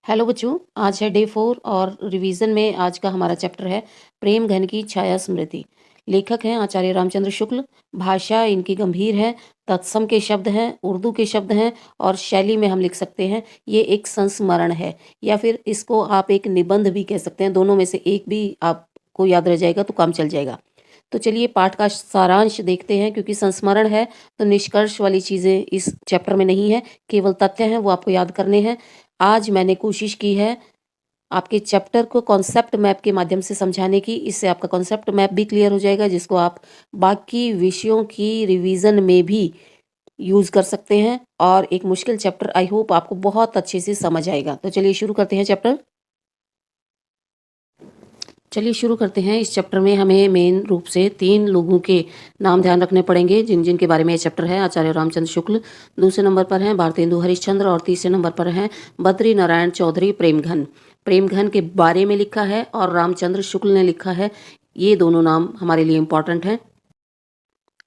Hello बच्चों, आज है डे 4 और रिवीजन में आज का हमारा चैप्टर है प्रेम घन की छाया स्मृति। लेखक हैं आचार्य रामचंद्र शुक्ल। भाषा इनकी गंभीर है, तत्सम के शब्द हैं, उर्दू के शब्द हैं और शैली में हम लिख सकते हैं ये एक संस्मरण है या फिर इसको आप एक निबंध भी कह सकते हैं। दोनों में से एक भी आपको याद रह जाएगा तो काम चल जाएगा। तो चलिए पाठ का सारांश देखते हैं, क्योंकि संस्मरण है तो निष्कर्ष वाली चीज़ें इस चैप्टर में नहीं है, केवल तथ्य हैं वो आपको याद करने हैं। आज मैंने कोशिश की है आपके चैप्टर को कॉन्सेप्ट मैप के माध्यम से समझाने की। इससे आपका कॉन्सेप्ट मैप भी क्लियर हो जाएगा, जिसको आप बाकी विषयों की रिवीजन में भी यूज़ कर सकते हैं और एक मुश्किल चैप्टर आई होप आपको बहुत अच्छे से समझ आएगा। तो चलिए शुरू करते हैं चैप्टर। चलिए शुरू करते हैं। इस चैप्टर में हमें मेन रूप से 3 लोगों के नाम ध्यान रखने पड़ेंगे जिन जिन के बारे में ये चैप्टर है। आचार्य रामचंद्र शुक्ल, दूसरे नंबर पर हैं भारतेंदु हरिश्चंद्र और तीसरे नंबर पर हैं बद्री नारायण चौधरी प्रेमघन। प्रेमघन के बारे में लिखा है और रामचंद्र शुक्ल ने लिखा है। ये दोनों नाम हमारे लिए इम्पॉर्टेंट हैं।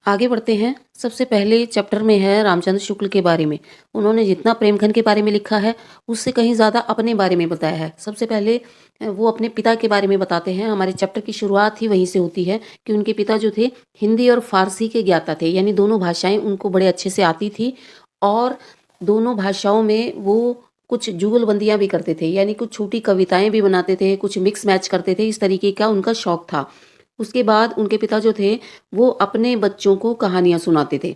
आगे बढ़ते हैं। सबसे पहले चैप्टर में है रामचंद्र शुक्ल के बारे में। उन्होंने जितना प्रेमघन के बारे में लिखा है उससे कहीं ज़्यादा अपने बारे में बताया है। सबसे पहले वो अपने पिता के बारे में बताते हैं। हमारे चैप्टर की शुरुआत ही वहीं से होती है कि उनके पिता जो थे हिंदी और फारसी के ज्ञाता थे, यानी दोनों भाषाएं उनको बड़े अच्छे से आती थी और दोनों भाषाओं में वो कुछ जुगलबंदियाँ भी करते थे, यानी कुछ छोटी कविताएं भी बनाते थे, कुछ मिक्स मैच करते थे। इस तरीके का उनका शौक था। उसके बाद उनके पिता जो थे वो अपने बच्चों को कहानियाँ सुनाते थे।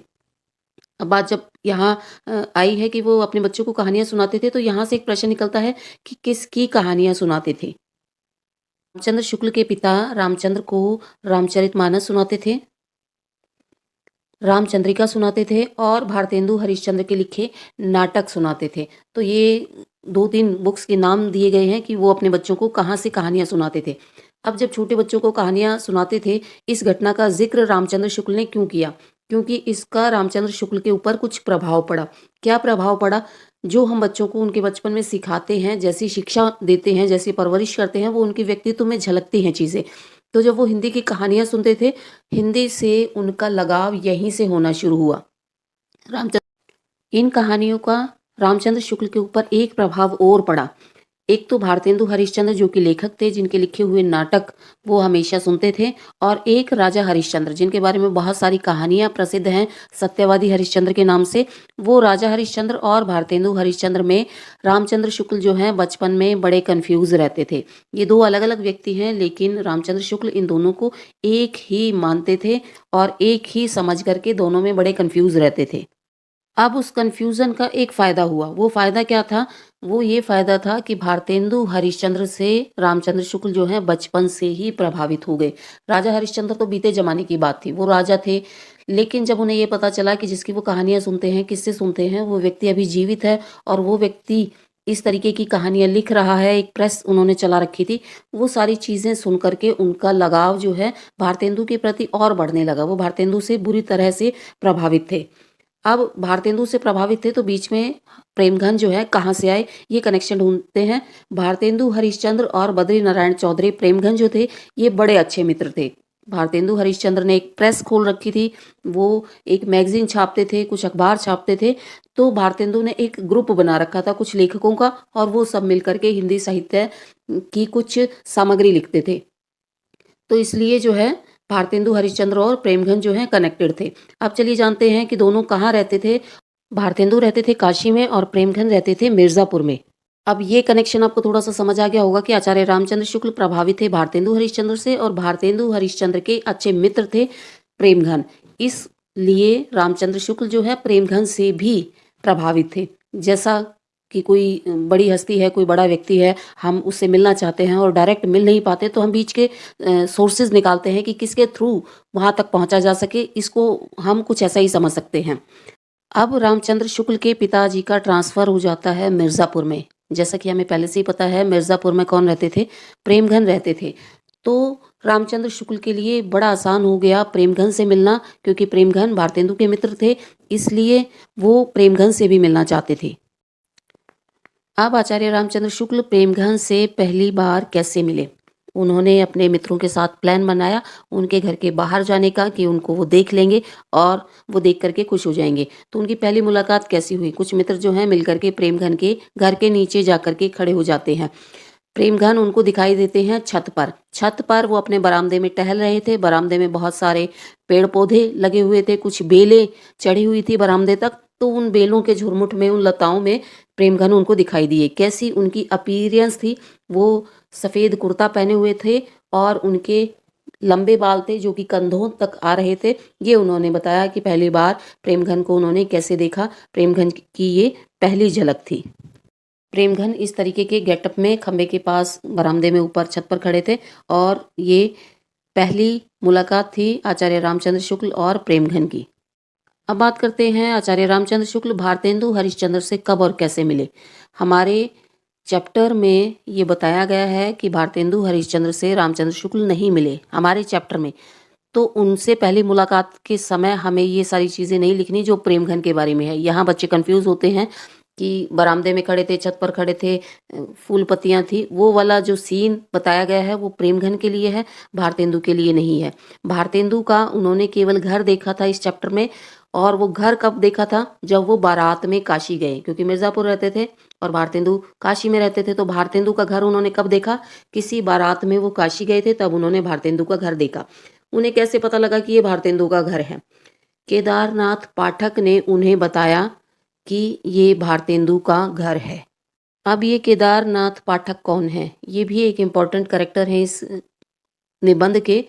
अब बात जब यहाँ आई है कि वो अपने बच्चों को कहानियाँ सुनाते थे, तो यहाँ से एक प्रश्न निकलता है कि किसकी कहानियाँ सुनाते थे। रामचंद्र शुक्ल के पिता रामचंद्र को रामचरितमानस सुनाते थे, रामचंद्रिका सुनाते थे और भारतेंदु हरिश्चंद्र के लिखे नाटक सुनाते थे। तो ये 2-3 बुक्स के नाम दिए गए हैं कि वो अपने बच्चों को कहाँ से कहानियाँ सुनाते थे। अब जब छोटे बच्चों को कहानियाँ सुनाते थे, इस घटना का जिक्र रामचंद्र शुक्ल ने क्यों किया? क्योंकि इसका रामचंद्र शुक्ल के ऊपर कुछ प्रभाव पड़ा। क्या प्रभाव पड़ा? जो हम बच्चों को उनके बचपन में सिखाते हैं, जैसी शिक्षा देते हैं, जैसी परवरिश करते हैं, वो उनके व्यक्तित्व में झलकती हैं चीज़ें। तो जब वो हिंदी की कहानियाँ सुनते थे, हिंदी से उनका लगाव यहीं से होना शुरू हुआ। रामचंद्र इन कहानियों का रामचंद्र शुक्ल के ऊपर एक प्रभाव और पड़ा। एक तो भारतेंदु हरिश्चंद्र जो कि लेखक थे, जिनके लिखे हुए नाटक वो हमेशा सुनते थे, और एक राजा हरिश्चंद्र जिनके बारे में बहुत सारी कहानियां प्रसिद्ध हैं सत्यवादी हरिश्चंद्र के नाम से। वो राजा हरिश्चंद्र और भारतेंदु हरिश्चंद्र में रामचंद्र शुक्ल जो हैं बचपन में बड़े कंफ्यूज रहते थे। ये 2 अलग अलग व्यक्ति हैं, लेकिन रामचंद्र शुक्ल इन दोनों को एक ही मानते थे और एक ही समझ करके दोनों में बड़े कंफ्यूज रहते थे। अब उस कन्फ्यूज़न का एक फ़ायदा हुआ। वो फ़ायदा क्या था? वो ये फ़ायदा था कि भारतेंदु हरिश्चंद्र से रामचंद्र शुक्ल जो हैं बचपन से ही प्रभावित हो गए। राजा हरिश्चंद्र तो बीते ज़माने की बात थी, वो राजा थे। लेकिन जब उन्हें ये पता चला कि जिसकी वो कहानियाँ सुनते हैं, किससे सुनते हैं, वो व्यक्ति अभी जीवित है और वो व्यक्ति इस तरीके की कहानियाँ लिख रहा है, एक प्रेस उन्होंने चला रखी थी। वो सारी चीज़ें सुन कर के उनका लगाव जो है भारतेंदु के प्रति और बढ़ने लगा। वो भारतेंदु से बुरी तरह से प्रभावित थे। अब भारतेंदु से प्रभावित थे तो बीच में प्रेमघन जो है कहाँ से आए, ये कनेक्शन ढूंढते हैं। भारतेंदु हरिश्चंद्र और बद्री नारायण चौधरी प्रेमघन जो थे ये बड़े अच्छे मित्र थे। भारतेंदु हरिश्चंद्र ने एक प्रेस खोल रखी थी, वो एक मैगजीन छापते थे, कुछ अखबार छापते थे। तो भारतेंदु ने एक ग्रुप बना रखा था कुछ लेखकों का, और वो सब मिलकर के हिंदी साहित्य की कुछ सामग्री लिखते थे। तो इसलिए जो है भारतेंदु हरिश्चंद्र और प्रेमघन जो हैं कनेक्टेड थे। अब चलिए जानते हैं कि दोनों कहाँ रहते थे। भारतेंदु रहते थे काशी में और प्रेमघन रहते थे मिर्ज़ापुर में। अब ये कनेक्शन आपको थोड़ा-सा समझ आ गया होगा कि आचार्य रामचंद्र शुक्ल प्रभावित थे भारतेंदु हरिश्चंद्र से और भारतेंदु हरिश्चंद्र के अच्छे मित्र थे प्रेमघन। इसलिए रामचंद्र शुक्ल जो है प्रेमघन से भी प्रभावित थे। जैसा कि कोई बड़ी हस्ती है, कोई बड़ा व्यक्ति है, हम उससे मिलना चाहते हैं और डायरेक्ट मिल नहीं पाते, तो हम बीच के सोर्सेज़ निकालते हैं कि किसके थ्रू वहाँ तक पहुँचा जा सके। इसको हम कुछ ऐसा ही समझ सकते हैं। अब रामचंद्र शुक्ल के पिताजी का ट्रांसफ़र हो जाता है मिर्ज़ापुर में। जैसा कि हमें पहले से ही पता है, मिर्ज़ापुर में कौन रहते थे? प्रेमघन रहते थे। तो रामचंद्र शुक्ल के लिए बड़ा आसान हो गया प्रेमघन से मिलना, क्योंकि प्रेमघन भारतेंदु के मित्र थे, इसलिए वो प्रेमघन से भी मिलना चाहते थे। अब आचार्य रामचंद्र शुक्ल प्रेमघन से पहली बार कैसे मिले? उन्होंने अपने मित्रों के साथ प्लान बनाया उनके घर के बाहर जाने का कि उनको वो देख लेंगे और वो देख करके खुश हो जाएंगे। तो उनकी पहली मुलाकात कैसी हुई? कुछ मित्र जो हैं मिलकर के प्रेमघन के घर के नीचे जा कर के खड़े हो जाते हैं। प्रेमघन उनको दिखाई देते हैं छत पर। छत पर वो अपने बरामदे में टहल रहे थे। बरामदे में बहुत सारे पेड़ पौधे लगे हुए थे, कुछ बेलें चढ़ी हुई थी बरामदे तक। तो उन बेलों के झुरमुट में, उन लताओं में प्रेमघन उनको दिखाई दिए। कैसी उनकी अपीयरेंस थी? वो सफ़ेद कुर्ता पहने हुए थे और उनके लंबे बाल थे जो कि कंधों तक आ रहे थे। ये उन्होंने बताया कि पहली बार प्रेमघन को उन्होंने कैसे देखा। प्रेमघन की ये पहली झलक थी। प्रेमघन इस तरीके के गेटअप में खंबे के पास बरामदे में ऊपर छत पर खड़े थे और ये पहली मुलाकात थी आचार्य रामचंद्र शुक्ल और प्रेमघन की। अब बात करते हैं आचार्य रामचंद्र शुक्ल भारतेंदु हरिश्चंद्र से कब और कैसे मिले। हमारे चैप्टर में ये बताया गया है कि भारतेंदु हरिश्चंद्र से रामचंद्र शुक्ल नहीं मिले हमारे चैप्टर में। तो उनसे पहली मुलाकात के समय हमें ये सारी चीज़ें नहीं लिखनी जो प्रेमघन के बारे में है। यहाँ बच्चे कंफ्यूज होते हैं कि बरामदे में खड़े थे, छत पर खड़े थे, फूल पत्तियां थी। वो वाला जो सीन बताया गया है वो प्रेमघन के लिए है, भारतेंदु के लिए नहीं है। भारतेंदु का उन्होंने केवल घर देखा था इस चैप्टर में। और वो घर कब देखा था? जब वो बारात में काशी गए, क्योंकि मिर्ज़ापुर रहते थे और भारतेंदु काशी में रहते थे। तो भारतेंदु का घर उन्होंने कब देखा? किसी बारात में वो काशी गए थे, तब उन्होंने भारतेंदु का घर देखा। उन्हें कैसे पता लगा कि ये भारतेंदु का घर है? केदारनाथ पाठक ने उन्हें बताया कि ये भारतेंदु का घर है। अब ये केदारनाथ पाठक कौन है? ये भी एक इम्पॉर्टेंट कैरेक्टर है इस निबंध के।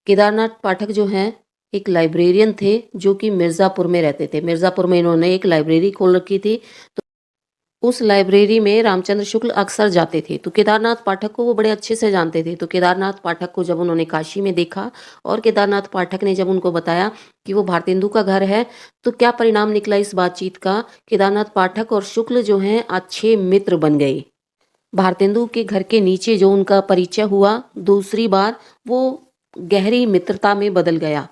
केदारनाथ पाठक जो हैं एक लाइब्रेरियन थे जो कि मिर्ज़ापुर में रहते थे। मिर्ज़ापुर में इन्होंने एक लाइब्रेरी खोल रखी थी। तो उस लाइब्रेरी में रामचंद्र शुक्ल अक्सर जाते थे। तो केदारनाथ पाठक को वो बड़े अच्छे से जानते थे। तो केदारनाथ पाठक को जब उन्होंने काशी में देखा और केदारनाथ पाठक ने जब उनको बताया कि वो भारतेंदु का घर है, तो क्या परिणाम निकला इस बातचीत का? केदारनाथ पाठक और शुक्ल जो हैं अच्छे मित्र बन गए। भारतेंदु के घर के नीचे जो उनका परिचय हुआ दूसरी बार, वो गहरी मित्रता में बदल गया।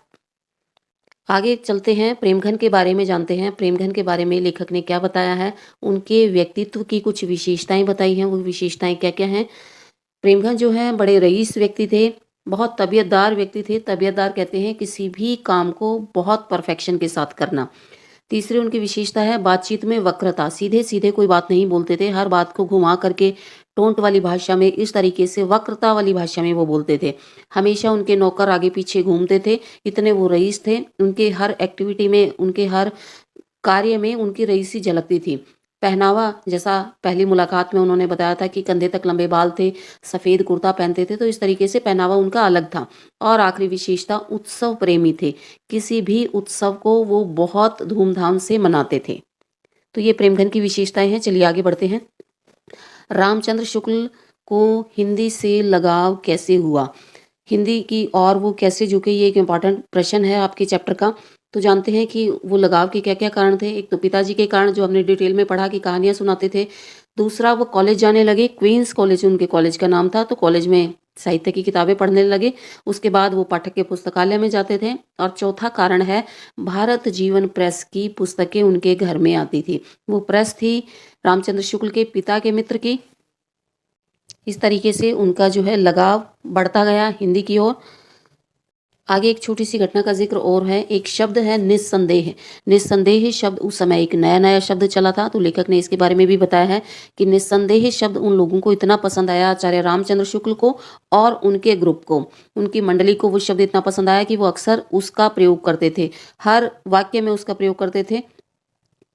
आगे चलते हैं, प्रेमघन के बारे में जानते हैं। प्रेमघन के बारे में लेखक ने क्या बताया है? उनके व्यक्तित्व की कुछ विशेषताएं बताई हैं। वो विशेषताएं क्या क्या हैं? प्रेमघन जो है बड़े रईस व्यक्ति थे, बहुत तबीयतदार व्यक्ति थे। तबीयतदार कहते हैं किसी भी काम को बहुत परफेक्शन के साथ करना। तीसरी उनकी विशेषता है बातचीत में वक्रता। सीधे सीधे कोई बात नहीं बोलते थे, हर बात को घुमा करके टोंट वाली भाषा में, इस तरीके से वक्रता वाली भाषा में वो बोलते थे। हमेशा उनके नौकर आगे पीछे घूमते थे, इतने वो रईस थे। उनके हर एक्टिविटी में, उनके हर कार्य में उनकी रईसी झलकती थी। पहनावा, जैसा पहली मुलाकात में उन्होंने बताया था कि कंधे तक लंबे बाल थे, सफ़ेद कुर्ता पहनते थे, तो इस तरीके से पहनावा उनका अलग था। और आखिरी विशेषता, उत्सव प्रेमी थे। किसी भी उत्सव को वो बहुत धूमधाम से मनाते थे। तो ये प्रेमघन की विशेषताएं हैं। चलिए आगे बढ़ते हैं। रामचंद्र शुक्ल को हिंदी से लगाव कैसे हुआ? हिंदी की और वो कैसे झुके, ये एक इम्पॉर्टेंट प्रश्न है आपके चैप्टर का। तो जानते हैं कि वो लगाव के क्या क्या कारण थे। एक तो पिताजी के कारण, जो हमने डिटेल में पढ़ा कि कहानियाँ सुनाते थे। दूसरा, वो कॉलेज जाने लगे, क्वींस कॉलेज उनके कॉलेज का नाम था। तो कॉलेज में साहित्य की किताबें पढ़ने लगे। उसके बाद वो पाठक के पुस्तकालय में जाते थे। और चौथा कारण है, भारत जीवन प्रेस की पुस्तकें उनके घर में आती थी। वो प्रेस थी रामचंद्र शुक्ल के पिता के मित्र की। इस तरीके से उनका जो है लगाव बढ़ता गया हिंदी की ओर। आगे एक छोटी सी घटना का जिक्र और है। एक शब्द है निस्संदेह। निस्संदेह शब्द उस समय एक नया नया शब्द चला था। तो लेखक ने इसके बारे में भी बताया है कि निस्संदेह शब्द उन लोगों को इतना पसंद आया, आचार्य रामचंद्र शुक्ल को और उनके ग्रुप को, उनकी मंडली को वो शब्द इतना पसंद आया कि वो अक्सर उसका प्रयोग करते थे, हर वाक्य में उसका प्रयोग करते थे।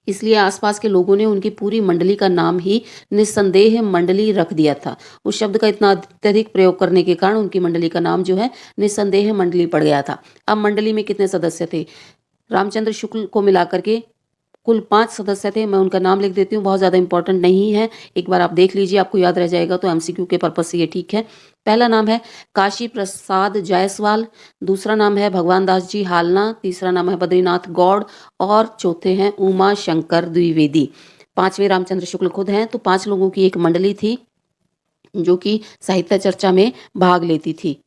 इसलिए आसपास के लोगों ने उनकी पूरी मंडली का नाम ही निस्संदेह मंडली रख दिया था। उस शब्द का इतना अत्यधिक प्रयोग करने के कारण उनकी मंडली का नाम जो है निस्संदेह मंडली पड़ गया था। अब मंडली में कितने सदस्य थे? रामचंद्र शुक्ल को मिलाकर के कुल 5 सदस्य थे। मैं उनका नाम लिख देती हूँ, बहुत ज़्यादा इंपॉर्टेंट नहीं है, एक बार आप देख लीजिए, आपको याद रह जाएगा तो एमसीक्यू के पर्पज से ये ठीक है। पहला नाम है काशी प्रसाद जायसवाल, दूसरा नाम है भगवान दास जी हालना, तीसरा नाम है बद्रीनाथ गौड़ और चौथे हैं उमा शंकर द्विवेदी। 5वें रामचंद्र शुक्ल खुद हैं। तो 5 लोगों की एक मंडली थी जो कि साहित्य चर्चा में भाग लेती थी।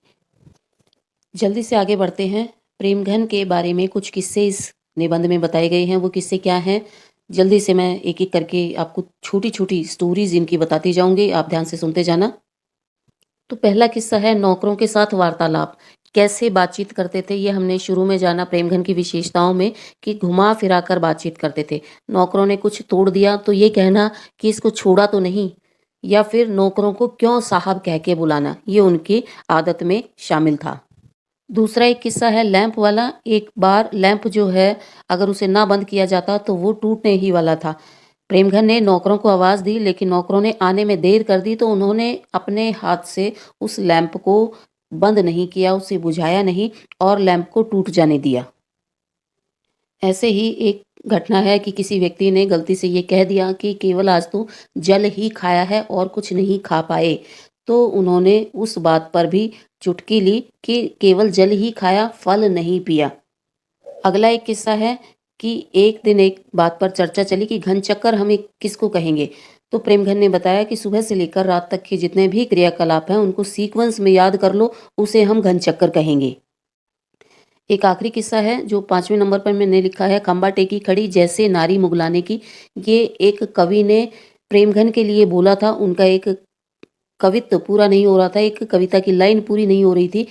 जल्दी से आगे बढ़ते हैं। प्रेमघन के बारे में कुछ किस्से इस निबंध में बताए गए हैं। वो किस्से क्या हैं, जल्दी से मैं एक एक करके आपको छोटी छोटी स्टोरीज इनकी बताती जाऊंगी, आप ध्यान से सुनते जाना। तो पहला किस्सा है नौकरों के साथ वार्तालाप। कैसे बातचीत करते थे ये हमने शुरू में जाना प्रेमघन की विशेषताओं में कि घुमा फिरा कर बातचीत करते थे। नौकरों ने कुछ तोड़ दिया तो ये कहना कि इसको छोड़ा तो नहीं, या फिर नौकरों को क्यों साहब कह के बुलाना, ये उनकी आदत में शामिल था। दूसरा एक किस्सा है लैंप वाला। एक बार लैंप जो है अगर उसे ना बंद किया जाता तो वो टूटने ही वाला था। प्रेमघन ने नौकरों को आवाज़ दी लेकिन नौकरों ने आने में देर कर दी, तो उन्होंने अपने हाथ से उस लैंप को बंद नहीं किया, उसे बुझाया नहीं और लैंप को टूट जाने दिया। ऐसे ही एक घटना है कि किसी व्यक्ति ने गलती से ये कह दिया कि केवल आज तो जल ही खाया है और कुछ नहीं खा पाए। तो उन्होंने उस बात पर भी चुटकी ली कि केवल जल ही खाया, फल नहीं पिया। अगला एक किस्सा है कि एक दिन एक बात पर चर्चा चली कि घन चक्कर हम एक किसको कहेंगे। तो प्रेमघन ने बताया कि सुबह से लेकर रात तक के जितने भी क्रियाकलाप हैं उनको सीक्वेंस में याद कर लो, उसे हम घन चक्कर कहेंगे। एक आखिरी किस्सा है जो 5वें नंबर पर मैंने लिखा है, खंबा टेकी खड़ी जैसे नारी मुगलाने की। ये एक कवि ने प्रेमघन के लिए बोला था। उनका एक कवित्व पूरा नहीं हो रहा था, एक कविता की लाइन पूरी नहीं हो रही थी।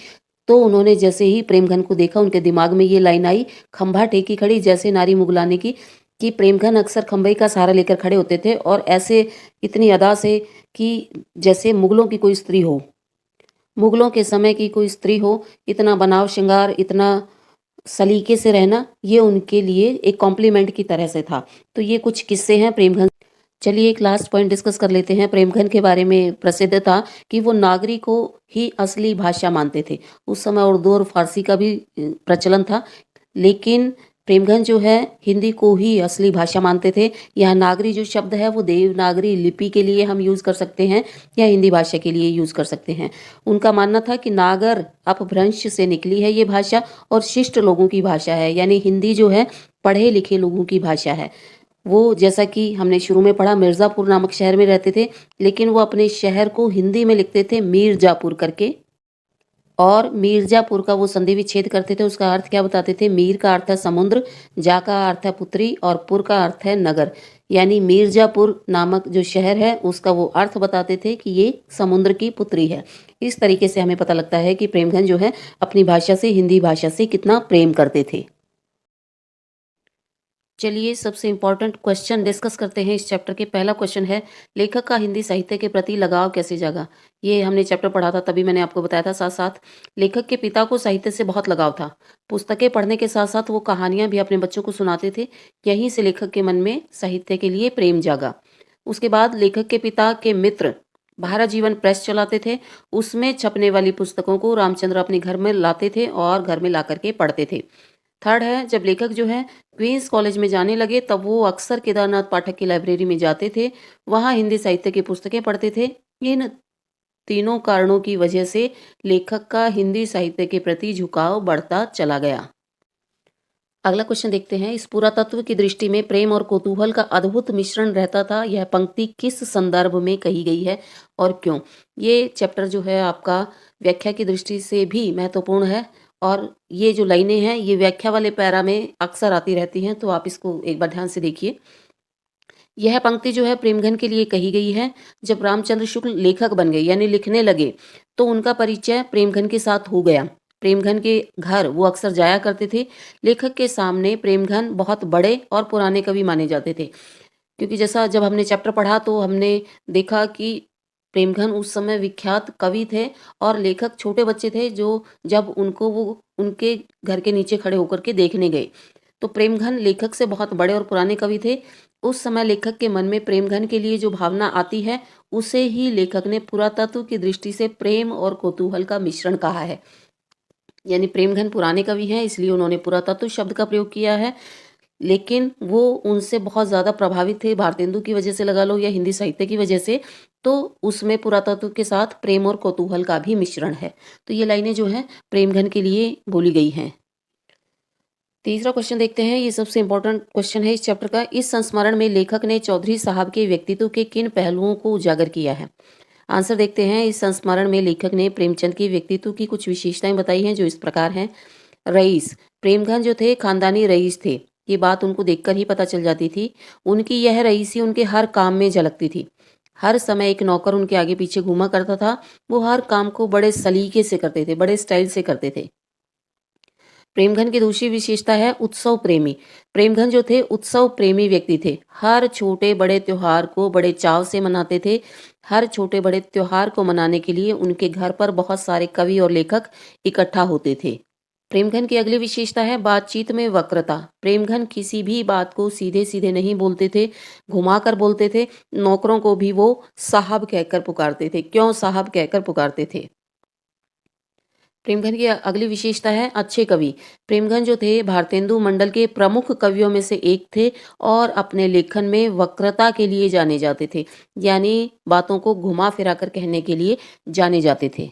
तो उन्होंने जैसे ही प्रेमघन को देखा उनके दिमाग में ये लाइन आई, खंभा टेकी खड़ी जैसे नारी मुगलाने की, कि प्रेमघन अक्सर खंभे का सहारा लेकर खड़े होते थे और ऐसे इतनी अदा से कि जैसे मुगलों की कोई स्त्री हो, मुगलों के समय की कोई स्त्री हो, इतना बनाव श्रृंगार, इतना सलीके से रहना, ये उनके लिए एक कॉम्प्लीमेंट की तरह से था। तो ये कुछ किस्से हैं प्रेमघन। चलिए एक लास्ट पॉइंट डिस्कस कर लेते हैं। प्रेमघन के बारे में प्रसिद्ध था कि वो नागरी को ही असली भाषा मानते थे। उस समय उर्दू और फारसी का भी प्रचलन था, लेकिन प्रेमघन जो है हिंदी को ही असली भाषा मानते थे। यह नागरी जो शब्द है वो देवनागरी लिपि के लिए हम यूज़ कर सकते हैं या हिंदी भाषा के लिए यूज़ कर सकते हैं। उनका मानना था कि नागर अपभ्रंश से निकली है ये भाषा और शिष्ट लोगों की भाषा है, यानी हिंदी जो है पढ़े लिखे लोगों की भाषा है। वो जैसा कि हमने शुरू में पढ़ा मिर्ज़ापुर नामक शहर में रहते थे, लेकिन वो अपने शहर को हिंदी में लिखते थे मीरजापुर करके। और मिर्ज़ापुर का वो संधि विच्छेद करते थे। उसका अर्थ क्या बताते थे? मीर का अर्थ है समुद्र, जा का अर्थ है पुत्री और पुर का अर्थ है नगर। यानी मिर्ज़ापुर नामक जो शहर है उसका वो अर्थ बताते थे कि ये समुद्र की पुत्री है। इस तरीके से हमें पता लगता है कि प्रेमघन जो है अपनी भाषा से, हिंदी भाषा से कितना प्रेम करते थे। चलिए सबसे इम्पोर्टेंट क्वेश्चन डिस्कस करते हैं इस चैप्टर के। पहला क्वेश्चन है, लेखक का हिंदी साहित्य के प्रति लगाव कैसे जागा? ये हमने चैप्टर पढ़ा था तभी मैंने आपको बताया था। साथ साथ लेखक के पिता को साहित्य से बहुत लगाव था। पुस्तकें पढ़ने के साथ साथ वो कहानियां भी अपने बच्चों को सुनाते थे। यहीं से लेखक के मन में साहित्य के लिए प्रेम जागा। उसके बाद लेखक के पिता के मित्र भारत जीवन प्रेस चलाते थे। उसमें छपने वाली पुस्तकों को रामचंद्र अपने घर में लाते थे और घर में ला करके पढ़ते थे। थर्ड है, जब लेखक जो है क्वींस कॉलेज में जाने लगे तब वो अक्सर केदारनाथ पाठक की लाइब्रेरी में जाते थे, वहाँ हिंदी साहित्य की पुस्तकें पढ़ते थे। इन तीनों कारणों की वजह से लेखक का हिंदी साहित्य के प्रति झुकाव बढ़ता चला गया। अगला क्वेश्चन देखते हैं, इस पुरातत्व की दृष्टि में प्रेम और कौतूहल का अद्भुत मिश्रण रहता था। यह पंक्ति किस संदर्भ में कही गई है और क्यों? ये चैप्टर जो है आपका व्याख्या की दृष्टि से भी महत्वपूर्ण है और ये जो लाइनें हैं ये व्याख्या वाले पैरा में अक्सर आती रहती हैं, तो आप इसको एक बार ध्यान से देखिए। यह पंक्ति जो है प्रेमघन के लिए कही गई है। जब रामचंद्र शुक्ल लेखक बन गए यानी लिखने लगे तो उनका परिचय प्रेमघन के साथ हो गया। प्रेमघन के घर वो अक्सर जाया करते थे। लेखक के सामने प्रेमघन बहुत बड़े और पुराने कवि माने जाते थे, क्योंकि जैसा जब हमने चैप्टर पढ़ा तो हमने देखा कि प्रेमघन उस समय विख्यात कवि थे और लेखक छोटे बच्चे थे जो जब उनको वो उनके घर के नीचे खड़े होकर के देखने गए। तो प्रेमघन लेखक से बहुत बड़े और पुराने कवि थे। उस समय लेखक के मन में प्रेमघन के लिए जो भावना आती है उसे ही लेखक ने पुरातत्व की दृष्टि से प्रेम और कौतूहल का मिश्रण कहा है। यानी प्रेमघन पुराने कवि हैं इसलिए उन्होंने पुरातत्व शब्द का प्रयोग किया है, लेकिन वो उनसे बहुत ज़्यादा प्रभावित थे, भारतेंदु की वजह से लगा लो या हिंदी साहित्य की वजह से, तो उसमें पुरातत्व के साथ प्रेम और कौतूहल का भी मिश्रण है। तो ये लाइनें जो हैं प्रेमघन के लिए बोली गई हैं। तीसरा क्वेश्चन देखते हैं, ये सबसे इंपॉर्टेंट क्वेश्चन है इस चैप्टर का। इस संस्मरण में लेखक ने चौधरी साहब के व्यक्तित्व के किन पहलुओं को उजागर किया है? आंसर देखते हैं, इस संस्मरण में लेखक ने प्रेमचंद के व्यक्तित्व की कुछ विशेषताएं बताई हैं जो इस प्रकार हैं। रईस, प्रेमघन जो थे खानदानी रईस थे, ये बात उनको देखकर ही पता चल जाती थी। उनकी यह रईसी उनके हर काम में झलकती थी। हर समय एक नौकर उनके आगे पीछे घूमा करता था। वो हर काम को बड़े सलीके से करते थे, बड़े स्टाइल से करते थे। प्रेमघन की दूसरी विशेषता है उत्सव प्रेमी। प्रेमघन जो थे उत्सव प्रेमी व्यक्ति थे। हर छोटे बड़े त्योहार को बड़े चाव से मनाते थे। हर छोटे बड़े त्योहार को मनाने के लिए उनके घर पर बहुत सारे कवि और लेखक इकट्ठा होते थे। प्रेमघन की अगली विशेषता है बातचीत में वक्रता। प्रेमघन किसी भी बात को सीधे सीधे नहीं बोलते थे, घुमाकर बोलते थे। नौकरों को भी वो साहब कहकर पुकारते थे। क्यों साहब कहकर पुकारते थे? प्रेमघन की अगली विशेषता है अच्छे कवि। प्रेमघन जो थे भारतेंदु मंडल के प्रमुख कवियों में से एक थे और अपने लेखन में वक्रता के लिए जाने जाते थे, यानी बातों को घुमा फिरा कर कहने के लिए जाने जाते थे।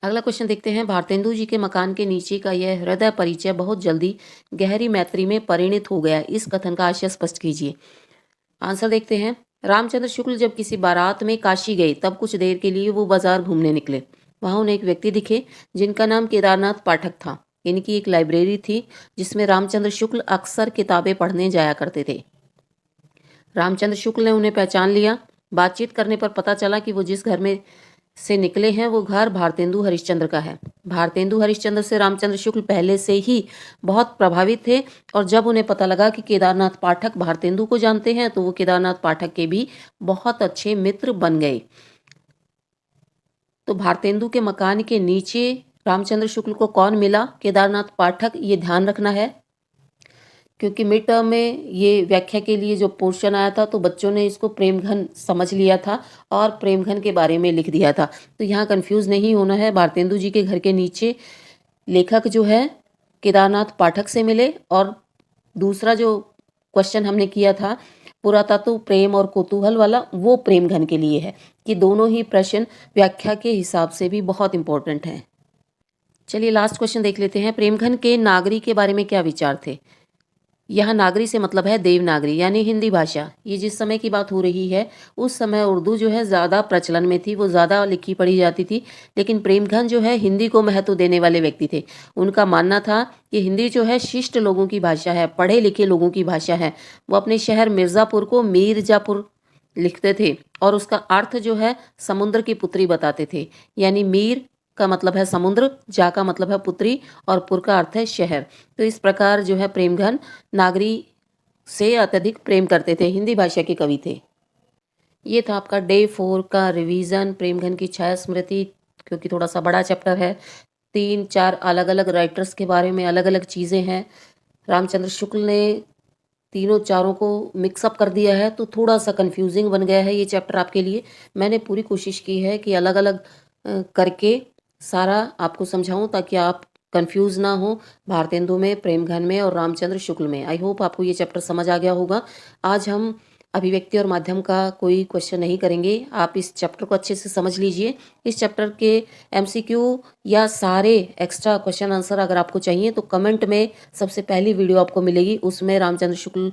अगला क्वेश्चन देखते हैं। भारतेंदु जी के मकान के नीचे का यह हृदय परिचय बहुत जल्दी गहरी मैत्री में परिणित हो गया। इस कथन का आशय स्पष्ट कीजिए। आंसर देखते हैं। रामचंद्र शुक्ल जब किसी बारात में काशी गए तब कुछ देर के लिए वो बाजार घूमने निकले। वहां उन्हें एक व्यक्ति दिखे जिनका नाम केदारनाथ पाठक था। इनकी एक लाइब्रेरी थी जिसमें रामचंद्र शुक्ल अक्सर किताबें पढ़ने जाया करते थे। रामचंद्र शुक्ल ने उन्हें पहचान लिया। बातचीत करने पर पता चला कि वो जिस घर में से निकले हैं वो घर भारतेंदु हरिश्चंद्र का है। भारतेंदु हरिश्चंद्र से रामचंद्र शुक्ल पहले से ही बहुत प्रभावित थे और जब उन्हें पता लगा कि केदारनाथ पाठक भारतेंदु को जानते हैं तो वो केदारनाथ पाठक के भी बहुत अच्छे मित्र बन गए। तो भारतेंदु के मकान के नीचे रामचंद्र शुक्ल को कौन मिला? केदारनाथ पाठक। ये ध्यान रखना है क्योंकि मिड टर्म में ये व्याख्या के लिए जो पोर्शन आया था तो बच्चों ने इसको प्रेमघन समझ लिया था और प्रेमघन के बारे में लिख दिया था। तो यहाँ कंफ्यूज नहीं होना है। भारतेंदु जी के घर के नीचे लेखक जो है केदारनाथ पाठक से मिले और दूसरा जो क्वेश्चन हमने किया था पुरातत्व प्रेम और कौतूहल वाला, वो प्रेमघन के लिए है। कि दोनों ही प्रश्न व्याख्या के हिसाब से भी बहुत इंपॉर्टेंट हैं। चलिए लास्ट क्वेश्चन देख लेते हैं। प्रेमघन के नागरी के बारे में क्या विचार थे? यहाँ नागरी से मतलब है देवनागरी यानी हिंदी भाषा। ये जिस समय की बात हो रही है उस समय उर्दू जो है ज़्यादा प्रचलन में थी, वो ज़्यादा लिखी पढ़ी जाती थी। लेकिन प्रेमघन जो है हिंदी को महत्व देने वाले व्यक्ति थे। उनका मानना था कि हिंदी जो है शिष्ट लोगों की भाषा है, पढ़े लिखे लोगों की भाषा है। वो अपने शहर मिर्ज़ापुर को मीरजापुर लिखते थे और उसका अर्थ जो है समुद्र की पुत्री बताते थे। यानी मीर का मतलब है समुद्र, जा का मतलब है पुत्री और पुर का अर्थ है शहर। तो इस प्रकार जो है प्रेमघन नागरी से अत्यधिक प्रेम करते थे, हिंदी भाषा के कवि थे। ये था आपका डे 4 का रिवीजन प्रेमघन की छाया स्मृति, क्योंकि थोड़ा सा बड़ा चैप्टर है। 3-4 अलग अलग राइटर्स के बारे में अलग अलग चीज़ें हैं। रामचंद्र शुक्ल ने तीनों चारों को मिक्सअप कर दिया है तो थोड़ा सा कंफ्यूजिंग बन गया है ये चैप्टर आपके लिए। मैंने पूरी कोशिश की है कि अलग अलग करके सारा आपको समझाऊं ताकि आप कंफ्यूज ना हो भारतेंदु में, प्रेमघन में और रामचंद्र शुक्ल में। आई होप आपको ये चैप्टर समझ आ गया होगा। आज हम अभिव्यक्ति और माध्यम का कोई क्वेश्चन नहीं करेंगे। आप इस चैप्टर को अच्छे से समझ लीजिए। इस चैप्टर के एमसीक्यू या सारे एक्स्ट्रा क्वेश्चन आंसर अगर आपको चाहिए तो कमेंट में सबसे पहली वीडियो आपको मिलेगी, उसमें रामचंद्र शुक्ल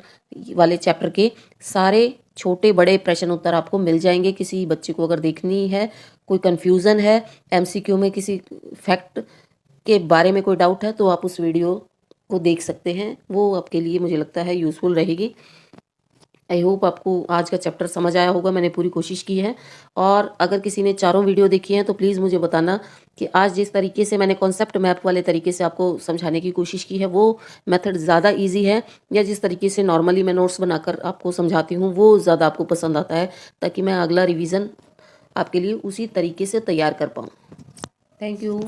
वाले चैप्टर के सारे छोटे बड़े प्रश्न उत्तर आपको मिल जाएंगे। किसी बच्चे को अगर देखनी है, कोई कन्फ्यूज़न है एमसीक्यू में, किसी फैक्ट के बारे में कोई डाउट है तो आप उस वीडियो को देख सकते हैं। वो आपके लिए मुझे लगता है यूज़फुल रहेगी। आई होप आपको आज का चैप्टर समझ आया होगा। मैंने पूरी कोशिश की है। और अगर किसी ने चारों वीडियो देखी हैं तो प्लीज़ मुझे बताना कि आज जिस तरीके से मैंने कॉन्सेप्ट मैप वाले तरीके से आपको समझाने की कोशिश की है वो मेथड ज़्यादा इजी है या जिस तरीके से नॉर्मली मैं नोट्स बनाकर आपको समझाती हूँ वो ज़्यादा आपको पसंद आता है, ताकि मैं अगला रिवीजन आपके लिए उसी तरीके से तैयार कर पाऊँ। Thank you.